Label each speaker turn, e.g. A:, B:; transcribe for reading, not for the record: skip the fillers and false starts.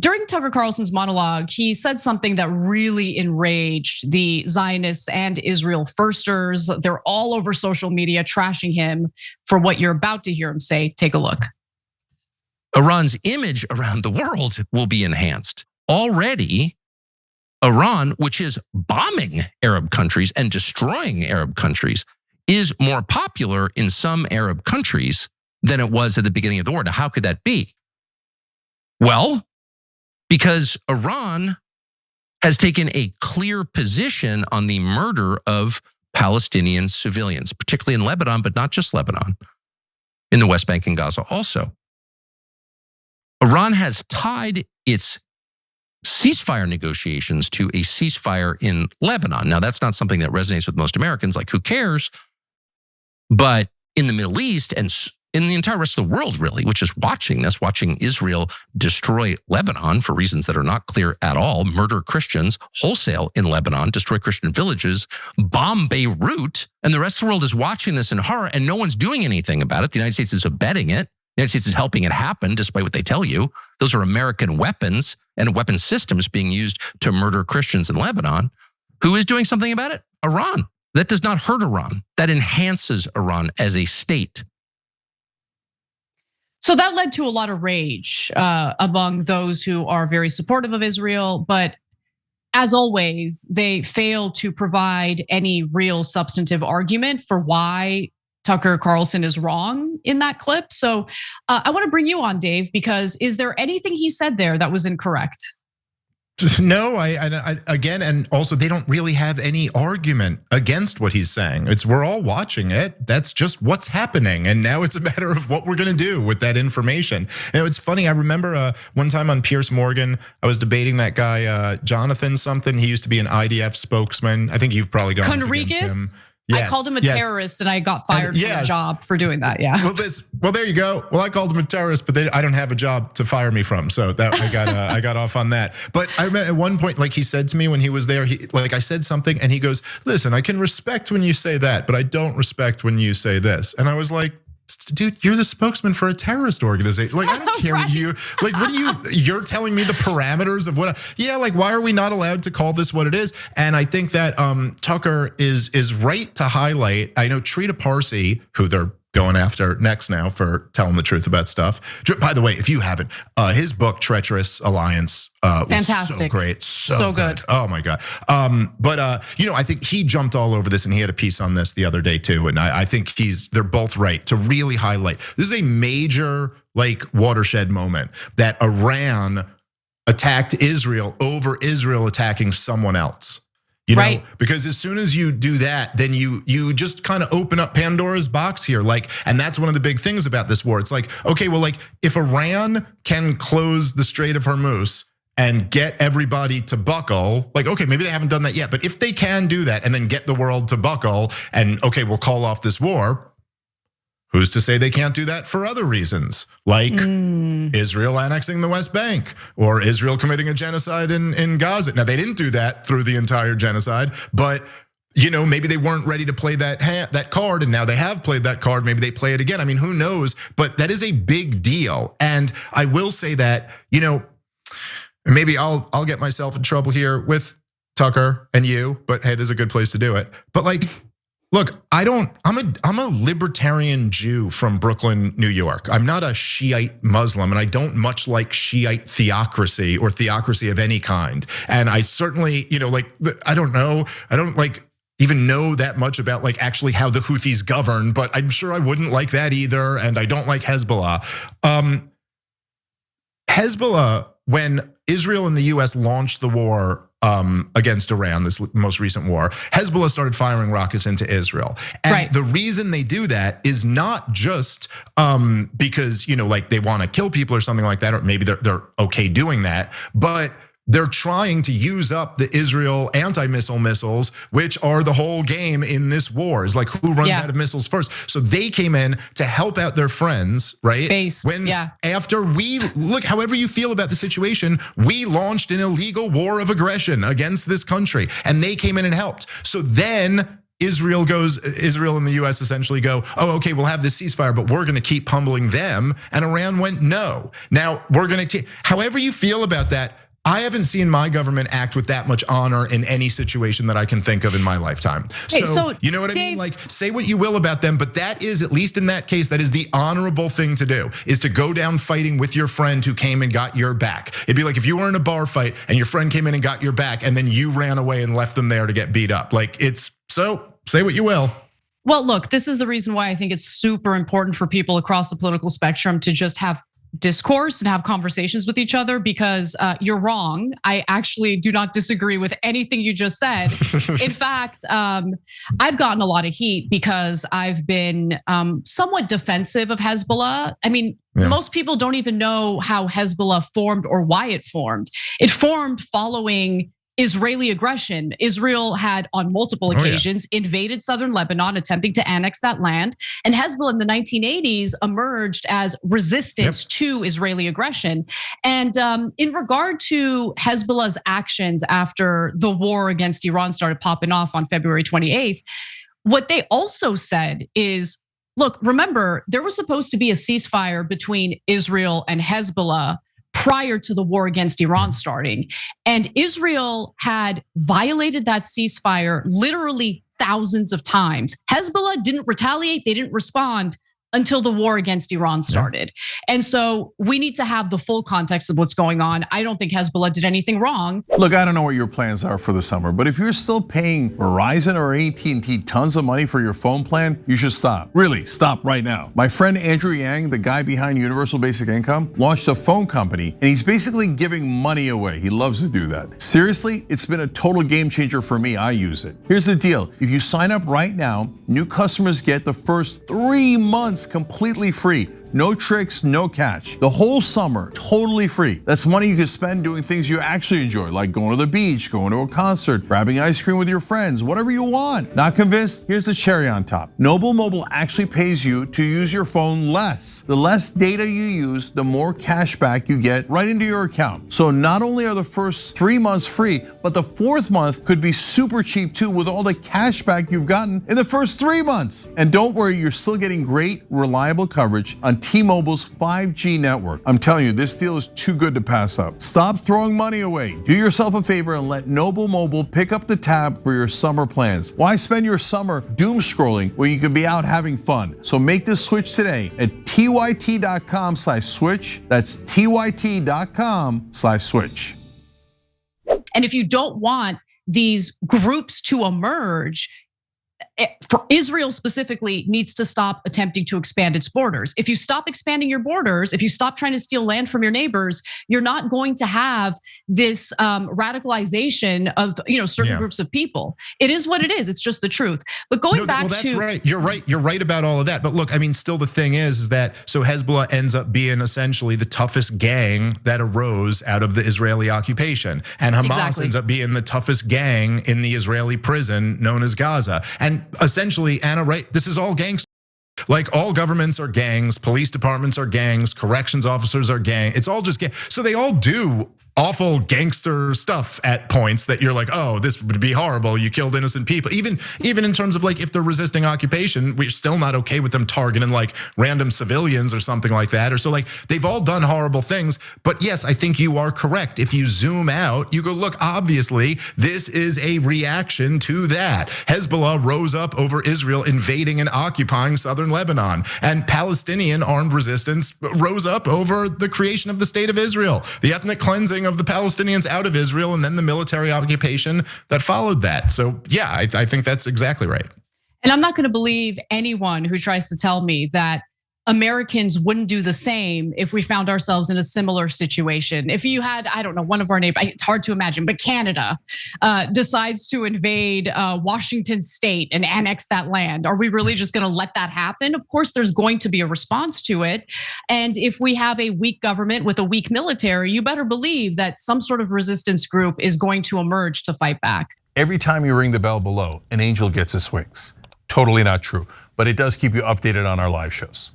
A: during Tucker Carlson's monologue, he said something that really enraged the Zionists and Israel firsters. They're all over social media trashing him for what you're about to hear him say. Take a look.
B: Iran's image around the world will be enhanced. Already, Iran, which is bombing Arab countries and destroying Arab countries, is more popular in some Arab countries than it was at the beginning of the war. Now, how could that be? Well, because Iran has taken a clear position on the murder of Palestinian civilians, particularly in Lebanon, but not just Lebanon, in the West Bank and Gaza also. Iran has tied its ceasefire negotiations to a ceasefire in Lebanon. Now, that's not something that resonates with most Americans, like who cares? But in the Middle East and in the entire rest of the world, really, which is watching this, watching Israel destroy Lebanon for reasons that are not clear at all, murder Christians wholesale in Lebanon, destroy Christian villages, bomb Beirut, and the rest of the world is watching this in horror and no one's doing anything about it. The United States is abetting it. The United States is helping it happen, despite what they tell you. Those are American weapons and weapon systems being used to murder Christians in Lebanon. Who is doing something about it? Iran. That does not hurt Iran. That enhances Iran as a state.
A: So that led to a lot of rage among those who are very supportive of Israel. But as always, they fail to provide any real substantive argument for why Tucker Carlson is wrong in that clip. So I want to bring you on, Dave, because is there anything he said there that was incorrect?
C: No, I again, and also they don't really have any argument against what he's saying. We're all watching it. That's just what's happening, and now it's a matter of what we're going to do with that information. And it's funny. I remember one time on Piers Morgan, I was debating that guy Jonathan something. He used to be an IDF spokesman. I think you've probably gone against him.
A: Yes, I called him a terrorist and I got fired from a job for doing that. Yeah.
C: Well, there you go. Well, I called him a terrorist, but I don't have a job to fire me from, so that I got off on that. But I remember at one point, like he said to me when he was there, I said something, and he goes, "Listen, I can respect when you say that, but I don't respect when you say this." And I was like, dude, you're the spokesman for a terrorist organization. Like, I don't care what you, like, you're telling me the parameters of what, why are we not allowed to call this what it is? And I think that Tucker is right to highlight, I know Trita Parsi, who they're going after next now for telling the truth about stuff. By the way, if you haven't, his book, Treacherous Alliance,
A: fantastic,
C: so great, so good. Oh my God. But I think he jumped all over this, and he had a piece on this the other day too. And I think they're both right to really highlight. This is a major watershed moment that Iran attacked Israel over Israel attacking someone else. You know,
A: right.
C: Because as soon as you do that, then you just kind of open up Pandora's box here. And that's one of the big things about this war. It's like, okay, well, if Iran can close the Strait of Hormuz and get everybody to buckle, okay, maybe they haven't done that yet, but if they can do that and then get the world to buckle and okay, we'll call off this war, who's to say they can't do that for other reasons, like Israel annexing the West Bank or Israel committing a genocide in Gaza? Now, they didn't do that through the entire genocide, but maybe they weren't ready to play that card, and now they have played that card. Maybe they play it again. I mean, who knows? But that is a big deal. And I will say that, maybe I'll get myself in trouble here with Tucker and you, but hey, there's a good place to do it. But look, I'm a libertarian Jew from Brooklyn, New York. I'm not a Shiite Muslim, and I don't much like Shiite theocracy or theocracy of any kind. And I certainly, I don't know. I don't even know that much about actually how the Houthis govern, but I'm sure I wouldn't like that either. And I don't like Hezbollah. Hezbollah, when Israel and the US launched the war against Iran, this most recent war, Hezbollah started firing rockets into Israel. And the reason they do that is not just because, they want to kill people or something like that, or maybe they're okay doing that, but they're trying to use up the Israel anti-missile missiles, which are the whole game in this war. Is who runs out of missiles first. So they came in to help out their friends, right? After we, look, however you feel about the situation, we launched an illegal war of aggression against this country, and they came in and helped. So then Israel and the US essentially go, oh, okay, we'll have this ceasefire, but we're gonna keep pummeling them. And Iran went, no. Now we're gonna however you feel about that, I haven't seen my government act with that much honor in any situation that I can think of in my lifetime. So you know what I mean? Like, say what you will about them, but that is, at least in that case, that is the honorable thing to do, is to go down fighting with your friend who came and got your back. It'd be like if you were in a bar fight and your friend came in and got your back and then you ran away and left them there to get beat up. Like, so say what you will.
A: Well, look, this is the reason why I think it's super important for people across the political spectrum to just have discourse and have conversations with each other, because you're wrong. I actually do not disagree with anything you just said. In fact, I've gotten a lot of heat because I've been somewhat defensive of Hezbollah. I mean, most people don't even know how Hezbollah formed or why it formed. It formed following Israeli aggression. Israel had on multiple occasions invaded southern Lebanon, attempting to annex that land. And Hezbollah in the 1980s emerged as resistance to Israeli aggression. And in regard to Hezbollah's actions after the war against Iran started popping off on February 28th, what they also said is, look, remember, there was supposed to be a ceasefire between Israel and Hezbollah prior to the war against Iran starting. And Israel had violated that ceasefire literally thousands of times. Hezbollah didn't retaliate, they didn't respond until the war against Iran started. And so we need to have the full context of what's going on. I don't think Hezbollah did anything wrong.
D: Look, I don't know what your plans are for the summer, but if you're still paying Verizon or AT&T tons of money for your phone plan, you should stop. Really, stop right now. My friend Andrew Yang, the guy behind Universal Basic Income, launched a phone company, and he's basically giving money away. He loves to do that. Seriously, it's been a total game changer for me. I use it. Here's the deal. If you sign up right now, new customers get the first 3 months completely free. No tricks, no catch. The whole summer, totally free. That's money you can spend doing things you actually enjoy, like going to the beach, going to a concert, grabbing ice cream with your friends, whatever you want. Not convinced? Here's the cherry on top. Noble Mobile actually pays you to use your phone less. The less data you use, the more cash back you get right into your account. So not only are the first 3 months free, but the 4th month could be super cheap too, with all the cash back you've gotten in the first 3 months. And don't worry, you're still getting great, reliable coverage on T-Mobile's 5G network. I'm telling you, this deal is too good to pass up. Stop throwing money away. Do yourself a favor and let Noble Mobile pick up the tab for your summer plans. Why spend your summer doom scrolling when you can be out having fun? So make this switch today at tyt.com/switch. That's tyt.com/switch.
A: And if you don't want these groups to emerge, for Israel specifically, needs to stop attempting to expand its borders. If you stop expanding your borders, if you stop trying to steal land from your neighbors, you're not going to have this radicalization of certain groups of people. It is what it is. It's just the truth. But going back
C: that's
A: to
C: right. You're right. You're right about all of that. But look, I mean, still the thing is that so Hezbollah ends up being essentially the toughest gang that arose out of the Israeli occupation, and Hamas ends up being the toughest gang in the Israeli prison known as Gaza. And essentially, Anna, right? This is all gangsters. Like all governments are gangs, police departments are gangs, corrections officers are gangs. It's all just gangs. So they all do awful gangster stuff at points that you're like, oh, this would be horrible. You killed innocent people. Even in terms of like if they're resisting occupation, we're still not okay with them targeting like random civilians or something like that. Or so like they've all done horrible things. But yes, I think you are correct. If you zoom out, you go, look, obviously this is a reaction to that. Hezbollah rose up over Israel invading and occupying southern Lebanon, and Palestinian armed resistance rose up over the creation of the state of Israel, the ethnic cleansing of the Palestinians out of Israel, and then the military occupation that followed that. So yeah, I think that's exactly right.
A: And I'm not going to believe anyone who tries to tell me that Americans wouldn't do the same if we found ourselves in a similar situation. If you had, I don't know, one of our neighbors, it's hard to imagine, but Canada decides to invade Washington state and annex that land. Are we really just gonna let that happen? Of course, there's going to be a response to it. And if we have a weak government with a weak military, you better believe that some sort of resistance group is going to emerge to fight back.
D: Every time you ring the bell below, an angel gets his wings. Totally not true, but it does keep you updated on our live shows.